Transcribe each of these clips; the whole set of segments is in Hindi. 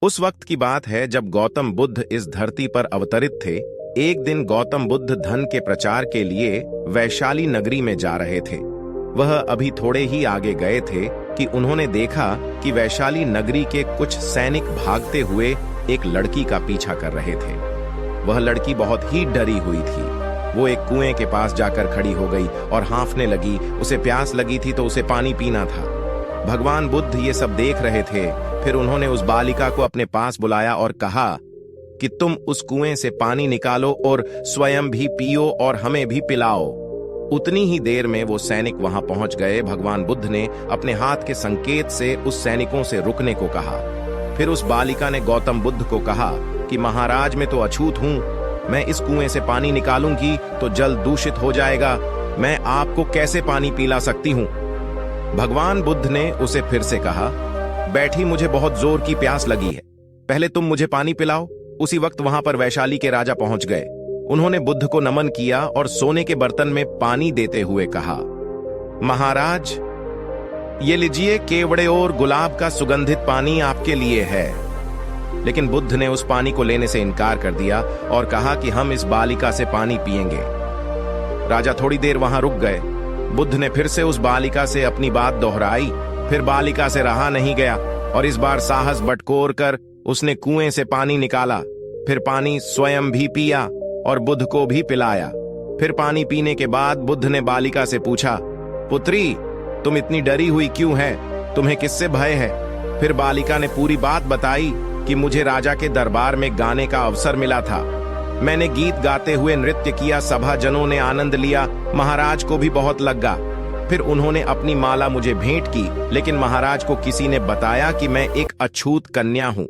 उस वक्त की बात है जब गौतम बुद्ध इस धरती पर अवतरित थे। एक दिन गौतम बुद्ध धन के प्रचार के लिए वैशाली नगरी में जा रहे थे। वह अभी थोड़े ही आगे गए थे कि उन्होंने देखा कि वैशाली नगरी के कुछ सैनिक भागते हुए एक लड़की का पीछा कर रहे थे। वह लड़की बहुत ही डरी हुई थी। वो एक कुएं के पास जाकर खड़ी हो गई और हांफने लगी। उसे प्यास लगी थी तो उसे पानी पीना था। भगवान बुद्ध ये सब देख रहे थे। फिर उन्होंने उस बालिका को अपने पास बुलाया और कहा कि तुम उस कुएं से पानी निकालो और स्वयं भी पियो और हमें भी पिलाओ। उतनी ही देर में वो सैनिक वहां पहुंच गए। भगवान बुद्ध ने अपने हाथ के संकेत से उस सैनिकों से रुकने को कहा। फिर उस बालिका ने गौतम बुद्ध को कहा कि महाराज, मैं तो अछूत हूं। मैं इस कुएं से पानी निकालूंगी तो जल दूषित हो जाएगा। मैं आपको कैसे पानी पिला सकती हूं? भगवान बुद्ध ने उसे फिर से कहा, बैठी, मुझे बहुत जोर की प्यास लगी है। पहले तुम मुझे पानी पिलाओ। उसी वक्त वहां पर वैशाली के राजा पहुंच गए। उन्होंने बुद्ध को नमन किया और सोने के बर्तन में पानी देते हुए कहा, महाराज, ये लीजिए, केवड़े और गुलाब का सुगंधित पानी आपके लिए है। लेकिन बुद्ध ने उस पानी को लेने से इनकार कर दिया और कहा कि हम इस बालिका से पानी पिएंगे। राजा थोड़ी देर वहां रुक गए। बुद्ध ने फिर से उस बालिका से अपनी बात दोहराई। फिर बालिका से रहा नहीं गया और इस बार साहस बटोर कर उसने कुएं से पानी निकाला। फिर पानी स्वयं भी पिया और बुद्ध को भी पिलाया। फिर पानी पीने के बाद बुद्ध ने बालिका से पूछा, पुत्री, तुम इतनी डरी हुई क्यों है? तुम्हें किससे भय है? फिर बालिका ने पूरी बात बताई कि मुझे राजा के दरबार में गाने का अवसर मिला था। मैंने गीत गाते हुए नृत्य किया। सभा जनों ने आनंद लिया। महाराज को भी बहुत लगा। फिर उन्होंने अपनी माला मुझे भेंट की, लेकिन महाराज को किसी ने बताया कि मैं एक अछूत कन्या हूं।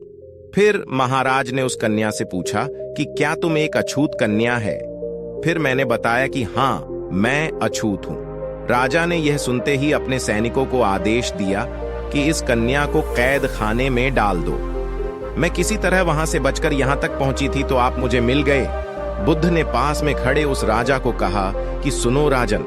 फिर महाराज ने उस कन्या से पूछा कि क्या तुम एक अछूत कन्या है? फिर मैंने बताया कि हाँ, मैं अछूत हूं। राजा ने यह सुनते ही अपने सैनिकों को आदेश दिया कि इस कन्या को कैद खाने में डाल दो। मैं किसी तरह वहां से बचकर यहां तक पहुंची थी तो आप मुझे मिल गए। बुद्ध ने पास में खड़े उस राजा को कहा कि सुनो राजन,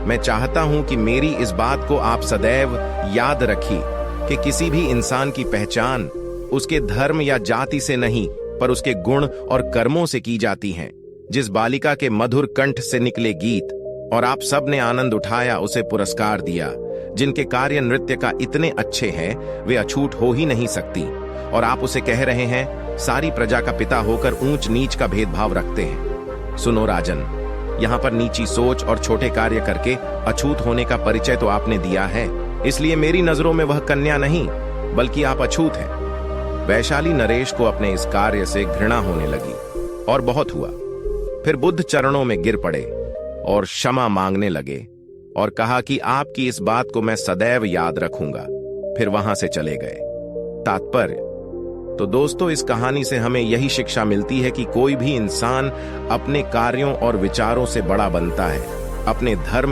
मैं चाहता हूं कि मेरी इस बात को आप सदैव याद रखिए कि किसी भी इंसान की पहचान उसके धर्म या जाति से नहीं, पर उसके गुण और कर्मों से की जाती है। जिस बालिका के मधुर कंठ से निकले गीत और आप सब ने आनंद उठाया, उसे पुरस्कार दिया। जिनके कार्य नृत्य का इतने अच्छे हैं, वे अछूत हो ही नहीं सकती। और आप उसे कह रहे हैं सारी प्रजा का पिता होकर ऊंच नीच का भेदभाव रखते हैं। सुनो राजन, यहाँ पर नीची सोच और छोटे कार्य करके अछूत होने का परिचय तो आपने दिया है, इसलिए मेरी नजरों में वह कन्या नहीं बल्कि आप अछूत हैं। वैशाली नरेश को अपने इस कार्य से घृणा होने लगी और बहुत हुआ। फिर बुद्ध चरणों में गिर पड़े और क्षमा मांगने लगे और कहा कि आपकी इस बात को मैं सदैव याद रखूंगा। फिर वहां से चले गए। तात्पर्य: तो दोस्तों, इस कहानी से हमें यही शिक्षा मिलती है कि कोई भी इंसान अपने कार्यों और विचारों से बड़ा बनता है। अपने धर्म